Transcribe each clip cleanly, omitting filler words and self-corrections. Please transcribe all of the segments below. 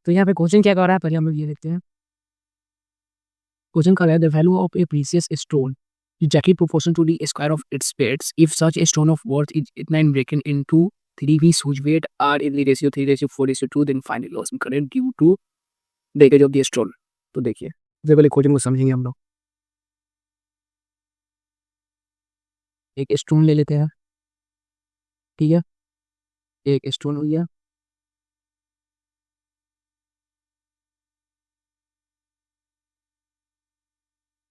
तो यहाँ पे क्वेश्चन क्या कर रहा है, पहले हम लोग ये देखते हैं। क्वेश्चन कर रहा है the value of a precious stone exactly proportional to the square of its weights. If such a stone of worth is 9 broken into 3 pieces whose weight are in the ratio 3:4:2, then find the loss current due to breakage of the stone. तो देखिए सबसे पहले question को समझेंगे हम लोग। एक stone ले लेते हैं, ठीक है, एक स्टोन हो गया,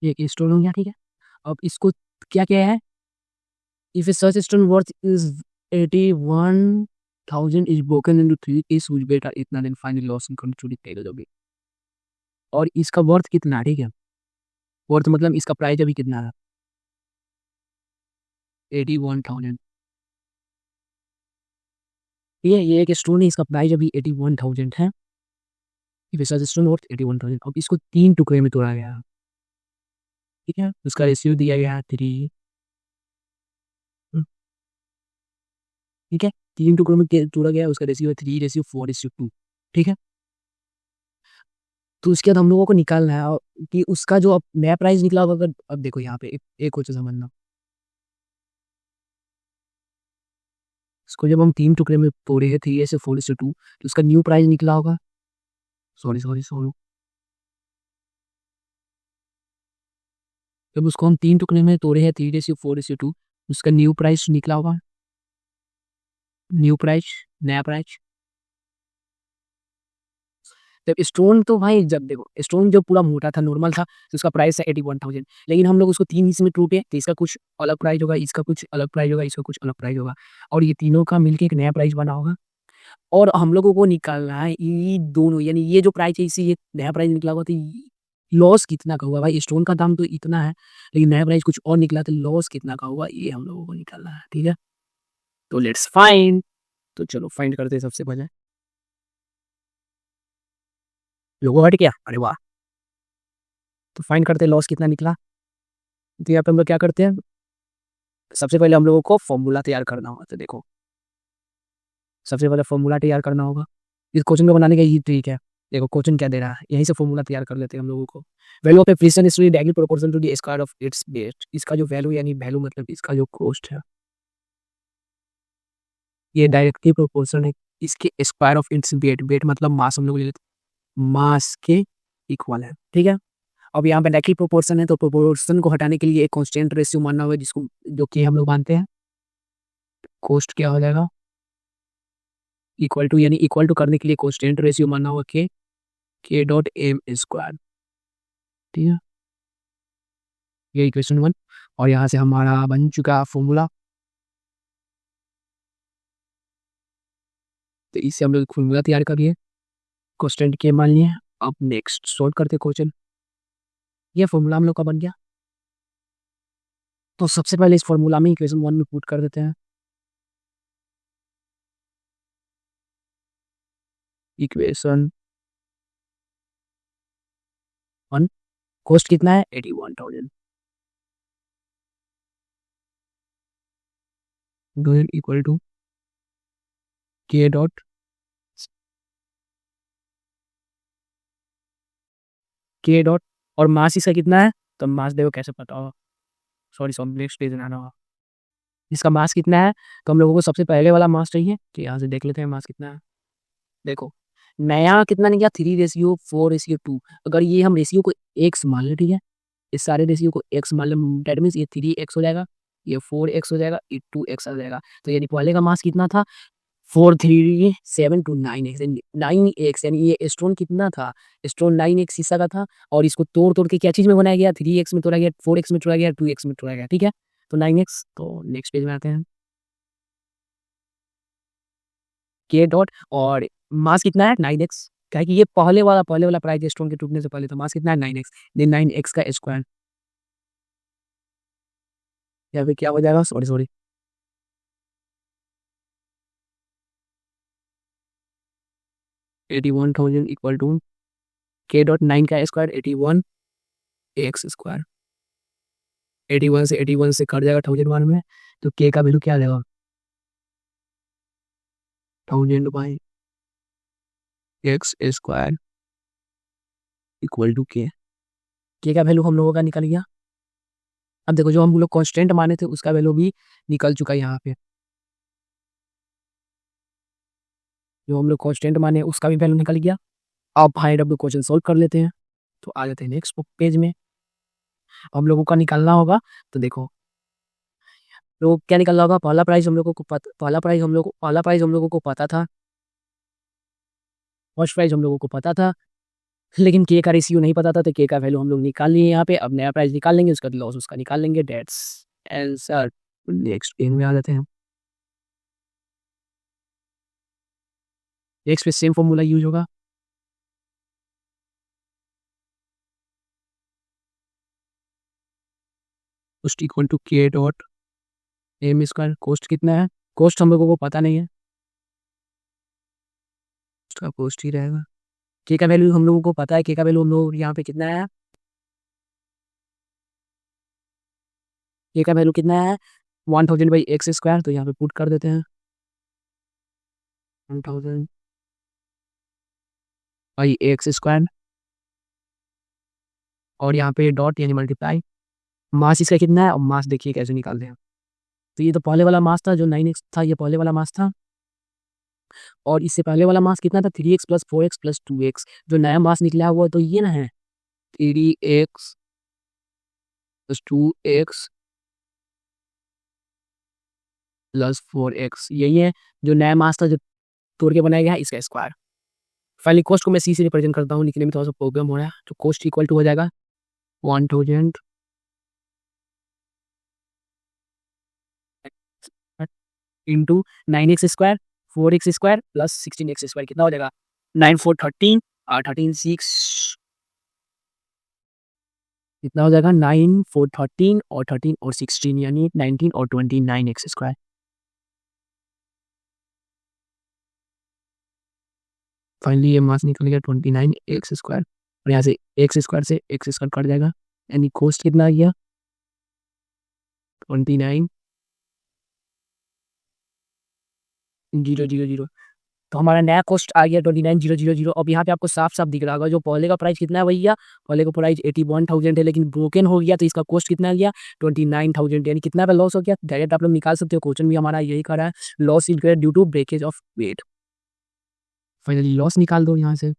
एक स्टोन हो गया, ठीक है। अब इसको क्या क्या है, if A such stone worth is 81,000 is broken into 3 pieces whose weight are इतना, then find the loss and contribute table होगी। और इसका वर्थ कितना, ठीक है, वर्थ मतलब इसका प्राइस अभी कितना है, 81,000, ठीक है। ये एक स्टोन है, इसका प्राइस अभी 81,000 है। If A such stone worth 81,000, अब इसको 3 टुकड़े में तोड़ा गया, ठीक है, उसका रेशियो दिया गया है 3, ठीक है, 3 टुकड़ों में तोड़ा गया, उसका रेशियो है 3:4:2, ठीक है। तो उसके बाद हम लोगों को निकालना है कि उसका जो अब नया प्राइस निकला होगा। अगर अब देखो यहाँ पे एक क्वेश्चन समझना, इसको जब हम 3 टुकड़े में तोड़े हैं 3:4:2, तो उसका न्यू प्राइस निकला होगा, सॉरी सॉरी सॉरी, जब उसको हम 3 टुकड़े में तोड़े हैं 3:4:2, उसका न्यू प्राइस निकला होगा, न्यू प्राइस, नया प्राइस। जब स्टोन, तो भाई जब देखो स्टोन जो पूरा मोटा था, नॉर्मल था, तो उसका प्राइस है 81,000, लेकिन हम लोग उसको 3 हिस्से में टूटे, तो इसका कुछ अलग प्राइस होगा, इसका कुछ अलग प्राइस होगा, इसका कुछ अलग प्राइस होगा, और ये तीनों का मिलके एक नया प्राइस बना होगा। और हम लोगों को निकालना है ये दोनों, यानी ये जो प्राइस है, इसी ये नया प्राइस निकला होगा, तो लॉस कितना का हुआ। भाई स्टोन का दाम तो इतना है, लेकिन नया प्राइस कुछ और निकला, तो लॉस कितना का हुआ, ये हम लोगों को निकालना है, ठीक है। तो लेट्स फाइंड, तो चलो फाइंड करते हैं। सबसे पहले लोगो हट गया, अरे वाह। तो फाइंड करते हैं लॉस कितना निकला। तो यहाँ पे हम लोग क्या करते हैं, सबसे पहले हम लोगों को फॉर्मूला तैयार करना होगा। तो देखो सबसे पहले फॉर्मूला तैयार करना होगा, इस क्वेश्चन को बनाने का ये ट्रिक है। देखो क्वेश्चन क्या दे रहा है, यहीं से फॉर्मूला तैयार कर लेते हैं हम लोगों को। Value of a precious stone directly proportional to the square of its base. इसका जो वैल्यू, यानी वैल्यू मतलब इसका जो कॉस्ट है, ये डायरेक्टली प्रोपोर्शनल है इसके square of its weight. Weight मतलब मास, हम लोग ले लेते हैं मास के इक्वल है, ठीक है। अब यहाँ पे डायरेक्टली प्रोपोर्शन है, तो प्रोपोर्शन को हटाने के लिए एक कांस्टेंट रेशियो मानना होगा, जिसको जो कि हम लोग मानते हैं। कॉस्ट क्या हो जाएगा, इक्वल टू, यानी इक्वल टू करने के लिए कांस्टेंट रेशियो मानना होगा के डॉट एम स्क्वायर, ठीक है। ये इक्वेशन 1, और यहाँ से हमारा बन चुका फॉर्मूला। तो इससे हम लोग फॉर्मूला तैयार करिए, कांस्टेंट के मान लिए। अब नेक्स्ट सॉल्व करते क्वेश्चन। ये फॉर्मूला हम लोग का बन गया। तो सबसे पहले इस फॉर्मूला में इक्वेशन 1 में पुट कर देते हैं। इक्वेशन 1, कॉस्ट कितना है 81,000, इक्वल टू के डॉट के डॉट, और मास इसका कितना है, तो मास देखो कैसे पता होगा, सॉरी सॉरी नेक्स्ट पेज में आना होगा। इसका मास कितना है, तो हम लोगों को सबसे पहले वाला मास चाहिए, तो यहाँ से देख लेते हैं मास कितना है। देखो नया कितना निकला 3:4:2। अगर ये हम रेशियो को एक्स मान ले, ठीक है, इस सारे रेशियो को एक्स मान ले, डेट मीन्स ये 3x हो जाएगा, ये 4x हो जाएगा, ये 2x आ जाएगा। तो यानी पहले का मास कितना था, 43729x, 9x, यानी ये स्टोन कितना था, स्टोन 9x शीशा का था, और इसको तोड़ तोड़ के क्या चीज में बनाया गया, 3x में तोड़ा गया, 4x में तोड़ा गया, 2x में तोड़ा गया, ठीक है। तो 9x, तो नेक्स्ट पेज में आते हैं, के डॉट, और मास कितना है 9x, क्या है कि ये पहले वाला प्राइस स्टोन के टूटने से पहले था। मास कितना है 9x, देन 9x का स्क्वायर, यहाँ पे क्या हो जाएगा, सॉरी सॉरी, 81,000 इक्वल टू के डॉट 9 का स्क्वायर 81 एक्स स्क्वायर। 81 से कट जाएगा 1001 में, तो के का वैल्यू क्या आ जाएगा, 1000 by x square equal to k का वैल्यू हम लोगों का निकल गया। अब देखो जो हम लोग कांस्टेंट माने थे उसका वैल्यू भी निकल चुका है यहाँ पे। जो हम लोग कांस्टेंट माने उसका भी वैल्यू निकल गया। अब find out the question solve कर लेते हैं। तो आ जाते हैं नेक्स्ट पेज में। हम लोगों का निकालना होगा। तो देखो तो क्या निकलना होगा। पहला प्राइस हम लोगों को पहला प्राइस हम लोगों को पता था। फर्स्ट प्राइस हम लोगों को पता था, लेकिन के का रेशियो नहीं पता था, तो के का वैल्यू हम लोग निकाल लिए यहाँ पे। अब नया प्राइस निकाल लेंगे, उसका लॉस उसका निकाल लेंगे। Dates answer. नेक्स्ट पेज में आ जाते हैं। नेक्स्ट पे सेम फॉर्मूला यूज होगा। कोस्ट इक्वल टू के डॉट एम स्क्वायर। कोस्ट कितना है? कोस्ट हम लोगों को पता नहीं है, उसका कोस्ट ही रहेगा। के का वैल्यू हम लोगों को पता है। के का वैल्यू हम लोग यहाँ पे कितना है? के का वैल्यू कितना है? 1000 बाई एक्स स्क्वायर। तो यहाँ पे पुट कर देते हैं 1000 बाई एक्स स्क्वायर, और यहाँ पे डॉट यानी मल्टीप्लाई। मास इसका कितना है? और मास देखिए कैसे निकालते हैं। तो ये तो पहले वाला मास था जो 9x था, ये पहले वाला मास था। और इससे पहले वाला मास कितना था? 3x plus 4x plus 2x। जो नया मास निकला हुआ तो ये ना है 3x plus 2x plus 4x, यही है जो नया मास था जो तोड़ के बनाया गया है इसका स्क्वायर। फाइनली कॉस्ट को मैं सी से रिप्रेजेंट करता हूँ, लिखने में थोड़ा सा प्रॉब्लम हो रहा है। तो कॉस्ट इक्वल टू हो जाएगा 1000 into 9x square 4x square plus 16x square. कितना हो जाएगा? 9 4 13 और 13 6, कितना हो जाएगा? 9 4 13 और 13 और 16 यानी 19 और 29x स्क्वायर। फाइनली ये मास निकल गया 29x स्क्वायर, और यहाँ से एक्स स्क्वायर से एक्स स्क्वायर कट जाएगा, यानी कॉस्ट कितना आ गया? 29 0 0 0। तो हमारा नया कॉस्ट आ गया 29,000। अब यहाँ पे आपको साफ साफ दिख रहा होगा जो पहले का प्राइस कितना है भैया? पहले का प्राइस 81,000 है, लेकिन ब्रोकन हो गया तो इसका कॉस्ट कितना आ गया? 29,000। यानी कितना पे लॉस हो गया? डायरेक्ट आप लोग निकाल सकते हो, क्वेश्चन भी हमारा यही कर रहा है। Loss incurred due to breakage of weight. Finally loss निकाल दो यहाँ से।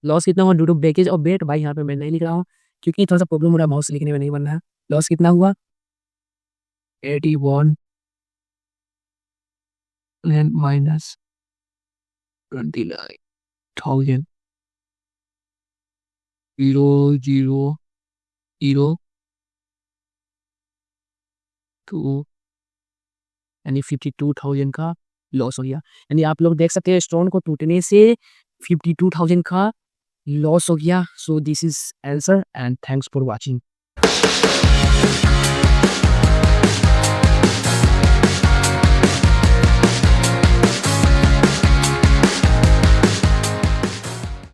लॉस कितना हुआ due to breakage of weight? भाई यहाँ पे मैं नहीं लिख रहा हूँ क्योंकि थोड़ा सा प्रॉब्लम हो रहा है, माउस लिखने में नहीं बन रहा है। लॉस कितना हुआ? 81 माइनस 29,000 0 0 0 2, यानी 52,000 का लॉस हो गया। यानी आप लोग देख सकते हैं स्टोन को टूटने से 52,000 का लॉस हो गया। So this is answer and thanks for watching.